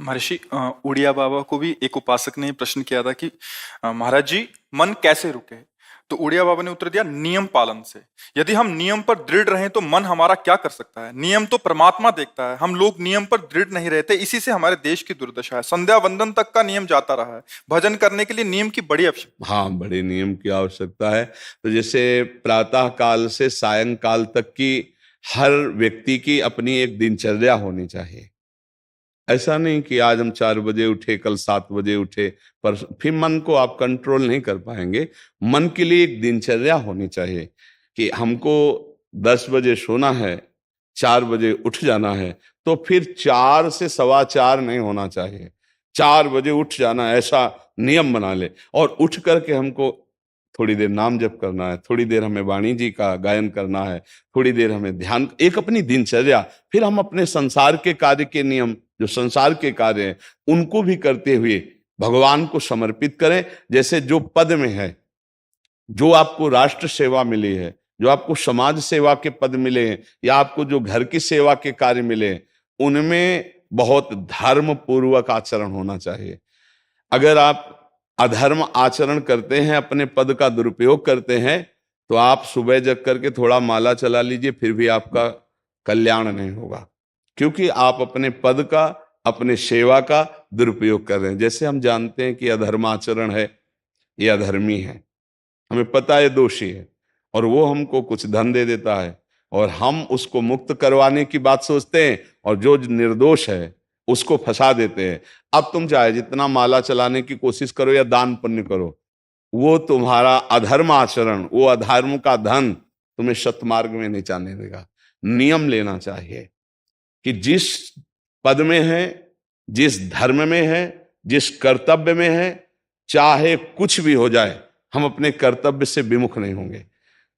महर्षि उड़िया बाबा को भी एक उपासक ने प्रश्न किया था कि महाराज जी, मन कैसे रुके? तो उड़िया बाबा ने उत्तर दिया, नियम पालन से। यदि हम नियम पर दृढ़ रहें तो मन हमारा क्या कर सकता है? नियम तो परमात्मा देखता है। हम लोग नियम पर दृढ़ नहीं रहते, इसी से हमारे देश की दुर्दशा है। संध्या वंदन तक का नियम जाता रहा है। भजन करने के लिए नियम की बड़ी आवश्यकता। हाँ, बड़े नियम की आवश्यकता है। तो जैसे प्रातः काल से सायंकाल तक की हर व्यक्ति की अपनी एक दिनचर्या होनी चाहिए। ऐसा नहीं कि आज हम 4 बजे उठे, कल 7 बजे उठे, पर फिर मन को आप कंट्रोल नहीं कर पाएंगे। मन के लिए एक दिनचर्या होनी चाहिए कि हमको 10 बजे सोना है, 4 बजे उठ जाना है। तो फिर 4 से 4:15 नहीं होना चाहिए, 4 बजे उठ जाना, ऐसा नियम बना ले। और उठ करके हमको थोड़ी देर नाम जप करना है, थोड़ी देर हमें वाणी जी का गायन करना है, थोड़ी देर हमें ध्यान, एक अपनी दिनचर्या। फिर हम अपने संसार के कार्य के नियम, जो संसार के कार्य हैं, उनको भी करते हुए भगवान को समर्पित करें। जैसे जो पद में है, जो आपको राष्ट्र सेवा मिली है, जो आपको समाज सेवा के पद मिले हैं, या आपको जो घर की सेवा के कार्य मिले हैं, उनमें बहुत धर्म पूर्वक आचरण होना चाहिए। अगर आप अधर्म आचरण करते हैं, अपने पद का दुरुपयोग करते हैं, तो आप सुबह जग करके थोड़ा माला चला लीजिए, फिर भी आपका कल्याण नहीं होगा, क्योंकि आप अपने पद का, अपने सेवा का दुरुपयोग कर रहे हैं। जैसे हम जानते हैं कि अधर्म आचरण है, ये अधर्मी है, हमें पता है दोषी है, और वो हमको कुछ धन दे देता है, और हम उसको मुक्त करवाने की बात सोचते हैं, और जो निर्दोष है उसको फंसा देते हैं। अब तुम चाहे जितना माला चलाने की कोशिश करो या दान पुण्य करो, वो तुम्हारा अधर्म आचरण, वो अधर्म का धन तुम्हें सतमार्ग में नहीं जाने देगा। नियम लेना चाहिए कि जिस पद में है, जिस धर्म में है, जिस कर्तव्य में है, चाहे कुछ भी हो जाए, हम अपने कर्तव्य से विमुख नहीं होंगे।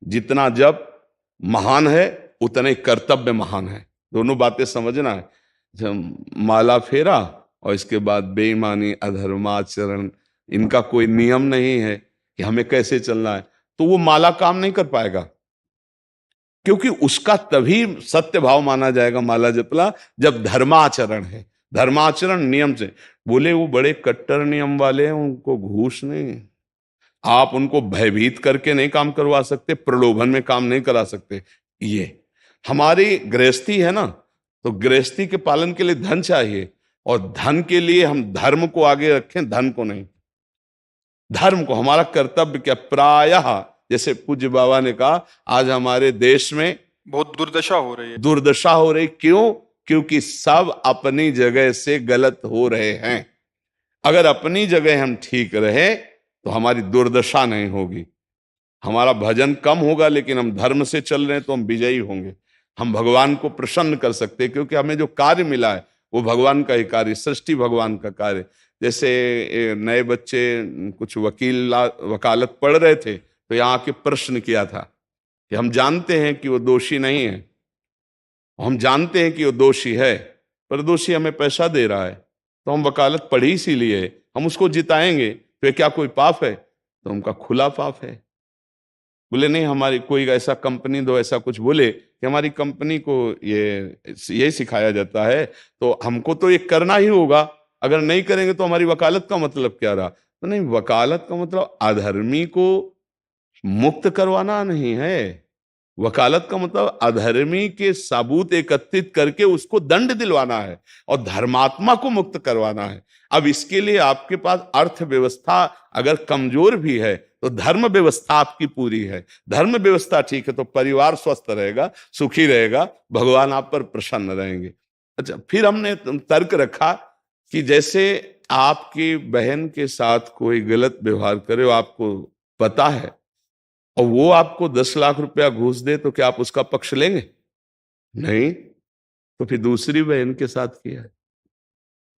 जितना जप महान है, उतने कर्तव्य महान है। दोनों बातें समझना है। जब माला फेरा और इसके बाद बेईमानी, अधर्माचरण, इनका कोई नियम नहीं है कि हमें कैसे चलना है, तो वो माला काम नहीं कर पाएगा, क्योंकि उसका तभी सत्य भाव माना जाएगा माला जपला जब धर्माचरण है। धर्माचरण नियम से। बोले वो बड़े कट्टर नियम वाले हैं, उनको घूस नहीं, आप उनको भयभीत करके नहीं काम करवा सकते, प्रलोभन में काम नहीं करा सकते। ये हमारी गृहस्थी है ना, तो गृहस्थी के पालन के लिए धन चाहिए, और धन के लिए हम धर्म को आगे रखें, धन को नहीं। धर्म को, हमारा कर्तव्य क्या, प्रायः जैसे पूज्य बाबा ने कहा, आज हमारे देश में बहुत दुर्दशा हो रही है। दुर्दशा हो रही, क्यों? क्योंकि सब अपनी जगह से गलत हो रहे हैं। अगर अपनी जगह हम ठीक रहे तो हमारी दुर्दशा नहीं होगी, हमारा भजन कम होगा, लेकिन हम धर्म से चल रहे हैं तो हम विजयी होंगे। हम भगवान को प्रसन्न कर सकते हैं, क्योंकि हमें जो कार्य मिला है वो भगवान का ही कार्य, सृष्टि भगवान का कार्य। जैसे नए बच्चे कुछ वकालत पढ़ रहे थे, तो यहाँ के प्रश्न किया था कि हम जानते हैं कि वो दोषी नहीं है, हम जानते हैं कि वो दोषी है, पर दोषी हमें पैसा दे रहा है, तो हम वकालत पढ़ी इसीलिए, हम उसको जिताएंगे, तो क्या कोई पाप है? तो उनका खुला पाप है। बोले नहीं, हमारी कोई ऐसा कंपनी दो, ऐसा कुछ बोले कि हमारी कंपनी को ये सिखाया जाता है, तो हमको तो ये करना ही होगा, अगर नहीं करेंगे तो हमारी वकालत का मतलब क्या रहा? तो नहीं, वकालत का मतलब अधर्मी को मुक्त करवाना नहीं है। वकालत का मतलब अधर्मी के सबूत एकत्रित करके उसको दंड दिलवाना है, और धर्मात्मा को मुक्त करवाना है। अब इसके लिए आपके पास अर्थव्यवस्था अगर कमजोर भी है, तो धर्म व्यवस्था आपकी पूरी है। धर्म व्यवस्था ठीक है तो परिवार स्वस्थ रहेगा, सुखी रहेगा, भगवान आप पर प्रसन्न रहेंगे। अच्छा, फिर हमने तर्क रखा कि जैसे आपकी बहन के साथ कोई गलत व्यवहार करे, आपको पता है, और वो आपको 10 लाख रुपया घूस दे, तो क्या आप उसका पक्ष लेंगे? नहीं। तो फिर दूसरी बहन के साथ किया है।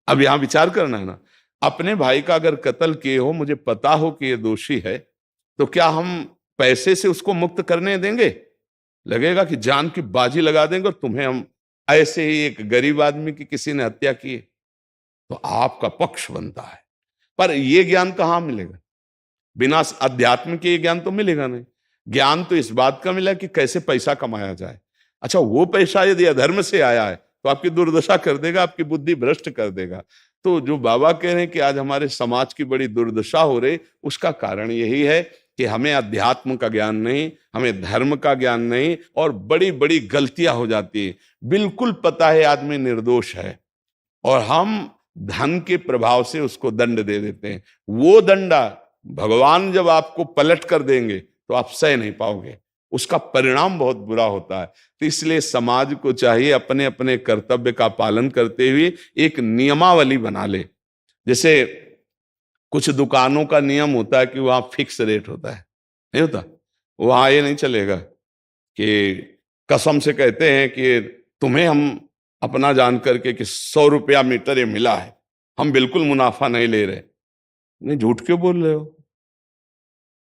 अब यहां विचार करना है ना, अपने भाई का अगर कत्ल किए हो, मुझे पता हो कि ये दोषी है, तो क्या हम पैसे से उसको मुक्त करने देंगे? लगेगा कि जान की बाजी लगा देंगे, और तुम्हें हम, ऐसे ही एक गरीब आदमी की किसी ने हत्या की है, तो आपका पक्ष बनता है। पर यह ज्ञान कहां मिलेगा? बिना अध्यात्म के ज्ञान तो मिलेगा नहीं। ज्ञान तो इस बात का मिला कि कैसे पैसा कमाया जाए। अच्छा, वो पैसा यदि अधर्म से आया है तो आपकी दुर्दशा कर देगा, आपकी बुद्धि भ्रष्ट कर देगा। तो जो बाबा कह रहे हैं कि आज हमारे समाज की बड़ी दुर्दशा हो रही, उसका कारण यही है कि हमें अध्यात्म का ज्ञान नहीं, हमें धर्म का ज्ञान नहीं, और बड़ी बड़ी गलतियां हो जाती है। बिल्कुल पता है आदमी निर्दोष है और हम धन के प्रभाव से उसको दंड दे देते हैं। वो दंडा भगवान जब आपको पलट कर देंगे तो आप सह नहीं पाओगे, उसका परिणाम बहुत बुरा होता है। तो इसलिए समाज को चाहिए अपने अपने कर्तव्य का पालन करते हुए एक नियमावली बना ले। जैसे कुछ दुकानों का नियम होता है कि वहां फिक्स रेट होता है, नहीं होता? वहां ये नहीं चलेगा कि कसम से कहते हैं कि तुम्हें हम अपना जान करके कि 100 रुपया मीटर ये मिला है, हम बिल्कुल मुनाफा नहीं ले रहे। नहीं, झूठ क्यों बोल रहे हो?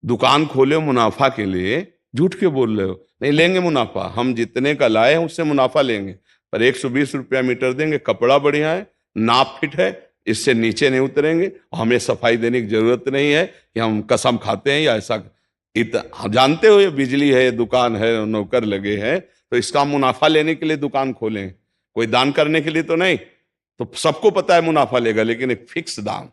दुकान खोले हो मुनाफा के लिए, झूठ क्यों बोल रहे हो? नहीं लेंगे मुनाफा, हम जितने का लाए हैं उससे मुनाफा लेंगे, पर 120 रुपया मीटर देंगे, कपड़ा बढ़िया है, नाप फिट है, इससे नीचे नहीं उतरेंगे, हमें सफाई देने की जरूरत नहीं है कि हम कसम खाते हैं या ऐसा। जानते हो ये बिजली है, दुकान है, नौकर लगे हैं, तो इसका मुनाफा लेने के लिए दुकान खोलें, कोई दान करने के लिए तो नहीं। तो सबको पता है मुनाफा लेगा, लेकिन एक फिक्स दाम,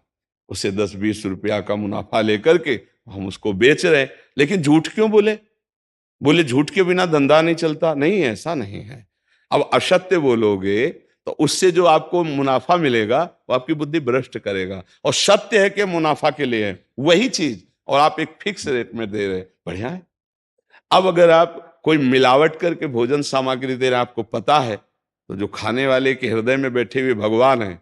उसे 10-20 रुपया का मुनाफा लेकर के हम उसको बेच रहे हैं। लेकिन झूठ क्यों बोले? बोले झूठ के बिना धंधा नहीं चलता। नहीं, ऐसा नहीं है। अब असत्य बोलोगे तो उससे जो आपको मुनाफा मिलेगा वो आपकी बुद्धि भ्रष्ट करेगा, और सत्य है कि मुनाफा के लिए है वही चीज, और आप एक फिक्स रेट में दे रहे, बढ़िया है। अब अगर आप कोई मिलावट करके भोजन सामग्री दे रहे हैं, आपको पता है, तो जो खाने वाले के हृदय में बैठे हुए भगवान हैं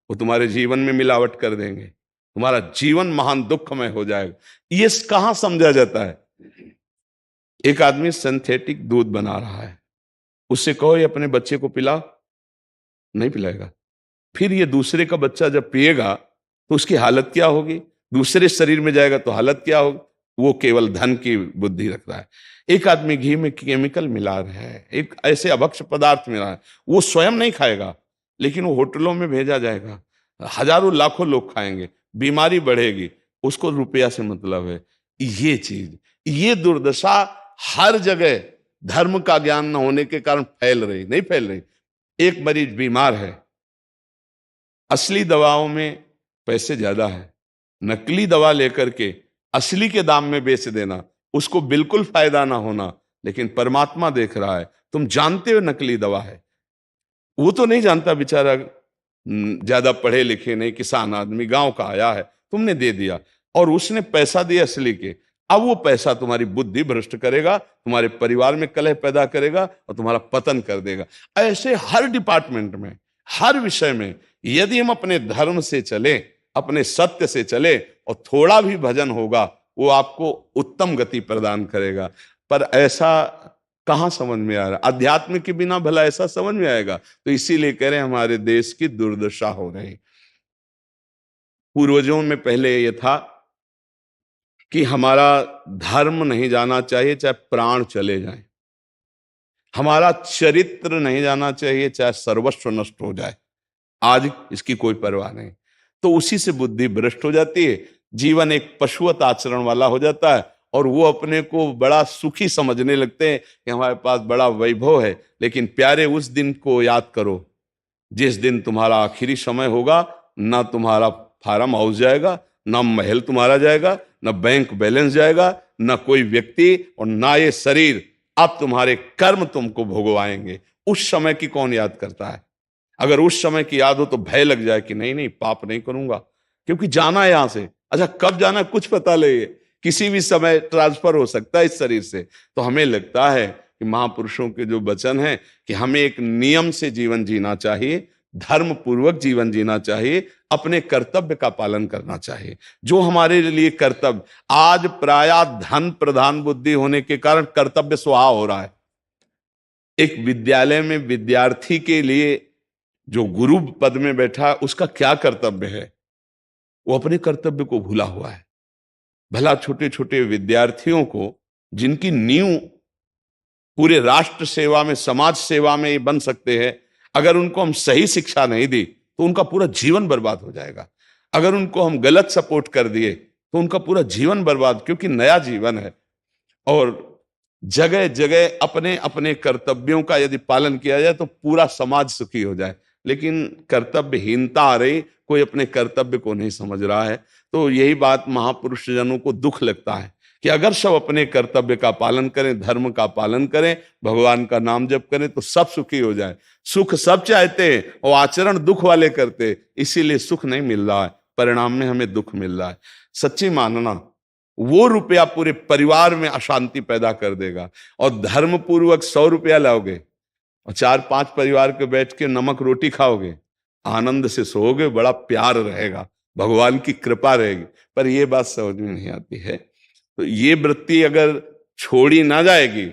वो तुम्हारे जीवन में मिलावट कर देंगे, तुम्हारा जीवन महान दुखमय हो जाएगा। ये कहां समझा जाता है? एक आदमी सिंथेटिक दूध बना रहा है, उससे कहो ये अपने बच्चे को पिला, नहीं पिलाएगा। फिर ये दूसरे का बच्चा जब पिएगा तो उसकी हालत क्या होगी? दूसरे शरीर में जाएगा तो हालत क्या होगी? वो केवल धन की बुद्धि रख रहा है। एक आदमी घी में केमिकल मिला रहा है, एक ऐसे अभक्ष पदार्थ मिला है, वो स्वयं नहीं खाएगा, लेकिन वो होटलों में भेजा जाएगा, हजारों लाखों लोग खाएंगे, बीमारी बढ़ेगी, उसको रुपया से मतलब है। ये चीज, ये दुर्दशा हर जगह धर्म का ज्ञान न होने के कारण फैल रही, नहीं फैल रही। एक मरीज बीमार है, असली दवाओं में पैसे ज्यादा है, नकली दवा लेकर के असली के दाम में बेच देना, उसको बिल्कुल फायदा ना होना। लेकिन परमात्मा देख रहा है, तुम जानते हो नकली दवा है, वो तो नहीं जानता बेचारा, ज्यादा पढ़े लिखे नहीं, किसान आदमी गांव का आया है, तुमने दे दिया और उसने पैसा दिया असली के। अब वो पैसा तुम्हारी बुद्धि भ्रष्ट करेगा, तुम्हारे परिवार में कलह पैदा करेगा और तुम्हारा पतन कर देगा। ऐसे हर डिपार्टमेंट में, हर विषय में यदि हम अपने धर्म से चले, अपने सत्य से चले और थोड़ा भी भजन होगा, वो आपको उत्तम गति प्रदान करेगा। पर ऐसा कहां समझ में आ रहा? अध्यात्म के बिना भला ऐसा समझ में आएगा? तो इसीलिए कह रहे हैं हमारे देश की दुर्दशा हो रही। पूर्वजों में पहले यह था कि हमारा धर्म नहीं जाना चाहिए चाहे प्राण चले जाएं, हमारा चरित्र नहीं जाना चाहिए चाहे सर्वस्व नष्ट हो जाए। आज इसकी कोई परवाह नहीं, तो उसी से बुद्धि भ्रष्ट हो जाती है, जीवन एक पशुवत आचरण वाला हो जाता है, और वो अपने को बड़ा सुखी समझने लगते हैं कि हमारे पास बड़ा वैभव है। लेकिन प्यारे, उस दिन को याद करो जिस दिन तुम्हारा आखिरी समय होगा, ना तुम्हारा फार्म हाउस जाएगा, ना महल तुम्हारा जाएगा, ना बैंक बैलेंस जाएगा, ना कोई व्यक्ति, और ना ये शरीर। अब तुम्हारे कर्म तुमको भोगवाएंगे। उस समय की कौन याद करता है? अगर उस समय की याद हो तो भय लग जाए कि नहीं नहीं, पाप नहीं करूंगा, क्योंकि जाना है यहां से। अच्छा, कब जाना कुछ पता नहीं, किसी भी समय ट्रांसफर हो सकता है इस शरीर से। तो हमें लगता है कि महापुरुषों के जो वचन है कि हमें एक नियम से जीवन जीना चाहिए, धर्म पूर्वक जीवन जीना चाहिए, अपने कर्तव्य का पालन करना चाहिए। जो हमारे लिए कर्तव्य, आज प्रायः धन प्रधान बुद्धि होने के कारण कर्तव्य स्वाहा हो रहा है। एक विद्यालय में विद्यार्थी के लिए जो गुरु पद में बैठा, उसका क्या कर्तव्य है? वो अपने कर्तव्य को भूला हुआ है। भला छोटे छोटे विद्यार्थियों को, जिनकी नींव पूरे राष्ट्र सेवा में, समाज सेवा में ये बन सकते हैं, अगर उनको हम सही शिक्षा नहीं दी तो उनका पूरा जीवन बर्बाद हो जाएगा। अगर उनको हम गलत सपोर्ट कर दिए तो उनका पूरा जीवन बर्बाद, क्योंकि नया जीवन है। और जगह जगह अपने अपने कर्तव्यों का यदि पालन किया जाए तो पूरा समाज सुखी हो जाए। लेकिन कर्तव्यहीनता आ रही, कोई अपने कर्तव्य को नहीं समझ रहा है। तो यही बात महापुरुष जनों को दुख लगता है कि अगर सब अपने कर्तव्य का पालन करें, धर्म का पालन करें, भगवान का नाम जप करें तो सब सुखी हो जाए। सुख सब चाहते हैं और आचरण दुख वाले करते, इसीलिए सुख नहीं मिल रहा है, परिणाम में हमें दुख मिल रहा है। सच्ची मानना, वो रुपया पूरे परिवार में अशांति पैदा कर देगा। और धर्म पूर्वक 100 रुपया लाओगे और 4-5 परिवार के बैठ के नमक रोटी खाओगे, आनंद से सोओगे, बड़ा प्यार रहेगा, भगवान की कृपा रहेगी। पर ये बात समझ में नहीं आती है। तो ये वृत्ति अगर छोड़ी ना जाएगी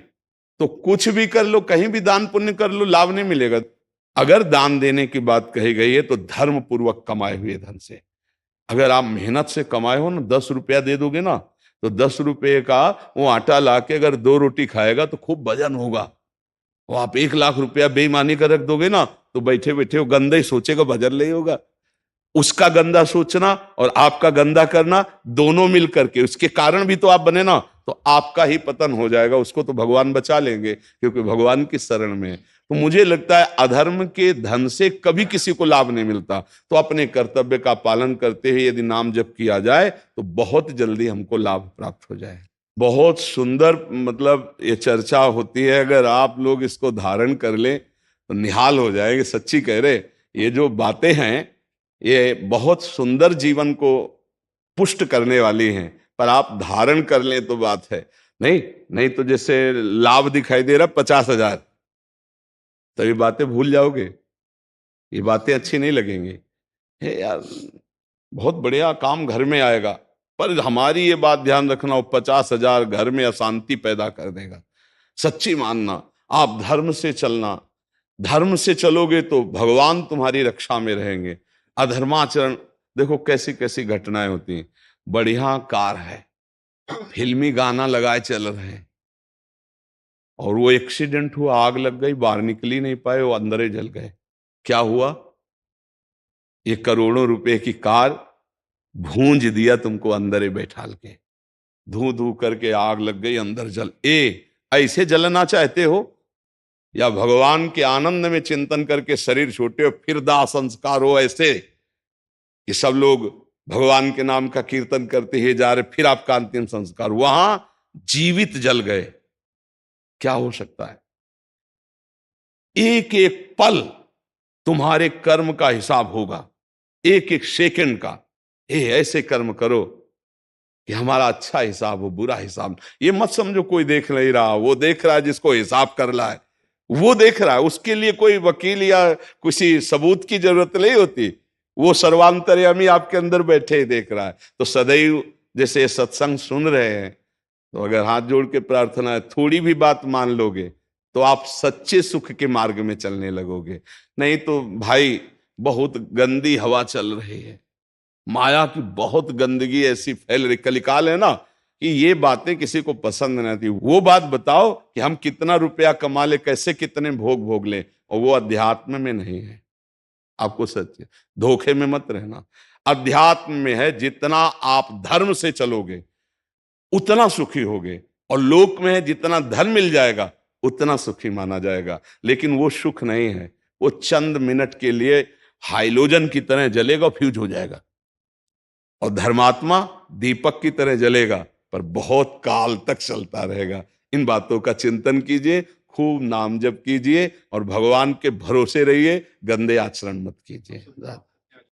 तो कुछ भी कर लो, कहीं भी दान पुण्य कर लो, लाभ नहीं मिलेगा। अगर दान देने की बात कही गई है तो धर्म पूर्वक कमाए हुए धन से। अगर आप मेहनत से कमाए हो ना, 10 रुपया दे दोगे ना, तो 10 रुपये का वो आटा लाके अगर 2 रोटी खाएगा तो खूब वजन होगा। वो आप 1 लाख रुपया बेईमानी का रख दोगे ना, तो बैठे बैठे वो गंदा ही सोचेगा, भजन नहीं होगा। उसका गंदा सोचना और आपका गंदा करना, दोनों मिल करके, उसके कारण भी तो आप बने ना, तो आपका ही पतन हो जाएगा। उसको तो भगवान बचा लेंगे क्योंकि भगवान की शरण में है। तो मुझे लगता है अधर्म के धन से कभी किसी को लाभ नहीं मिलता। तो अपने कर्तव्य का पालन करते हुए यदि नाम जप किया जाए तो बहुत जल्दी हमको लाभ प्राप्त हो जाए। बहुत सुंदर, मतलब ये चर्चा होती है, अगर आप लोग इसको धारण कर लें तो निहाल हो जाएंगे। सच्ची कह रहे, ये जो बातें हैं ये बहुत सुंदर जीवन को पुष्ट करने वाली हैं, पर आप धारण कर लें तो बात है। नहीं नहीं तो जैसे लाभ दिखाई दे रहा 50,000, तो ये बातें भूल जाओगे, ये बातें अच्छी नहीं लगेंगी। हे यार, बहुत बढ़िया काम घर में आएगा, पर हमारी ये बात ध्यान रखना, वो 50,000 घर में अशांति पैदा कर देगा। सच्ची मानना, आप धर्म से चलना, धर्म से चलोगे तो भगवान तुम्हारी रक्षा में रहेंगे। अधर्माचरण, देखो कैसी कैसी घटनाएं होती हैं। बढ़िया कार है, फिल्मी गाना लगाए चल रहे हैं, और वो एक्सीडेंट हुआ, आग लग गई, बाहर निकल ही नहीं पाए, वो अंदर ही जल गए। क्या हुआ? ये करोड़ों रुपए की कार भूंज दिया तुमको अंदर ही बैठाल के, धू धू करके आग लग गई, अंदर जल। ऐसे जलना चाहते हो या भगवान के आनंद में चिंतन करके शरीर छोटे हो फिर दाह संस्कार हो ऐसे कि सब लोग भगवान के नाम का कीर्तन करते ही जा रहे, फिर आपका अंतिम संस्कार वहां जीवित जल गए? क्या हो सकता है? एक एक पल तुम्हारे कर्म का हिसाब होगा, एक एक सेकंड का। ऐसे कर्म करो कि हमारा अच्छा हिसाब हो, बुरा हिसाब। ये मत समझो कोई देख नहीं रहा, वो देख रहा है जिसको हिसाब करना है, वो देख रहा है। उसके लिए कोई वकील या किसी सबूत की जरूरत नहीं होती, वो सर्वांतर्यामी आपके अंदर बैठे ही देख रहा है। तो सदैव जैसे सत्संग सुन रहे हैं, तो अगर हाथ जोड़ के प्रार्थना है, थोड़ी भी बात मान लोगे तो आप सच्चे सुख के मार्ग में चलने लगोगे। नहीं तो भाई बहुत गंदी हवा चल रही है, माया की बहुत गंदगी ऐसी फैल रही, कलिकाल है ना, कि ये बातें किसी को पसंद नहीं आती। वो बात बताओ कि हम कितना रुपया कमा ले, कैसे कितने भोग भोग ले, और वो अध्यात्म में नहीं है। आपको सच धोखे में मत रहना, अध्यात्म में है। जितना आप धर्म से चलोगे उतना सुखी होगे, और लोक में है जितना धन मिल जाएगा उतना सुखी माना जाएगा। लेकिन वो सुख नहीं है, वो चंद मिनट के लिए हाइलोजन की तरह जलेगा, फ्यूज हो जाएगा। और धर्मात्मा दीपक की तरह जलेगा, पर बहुत काल तक चलता रहेगा। इन बातों का चिंतन कीजिए, खूब नाम जप कीजिए और भगवान के भरोसे रहिए, गंदे आचरण मत कीजिए।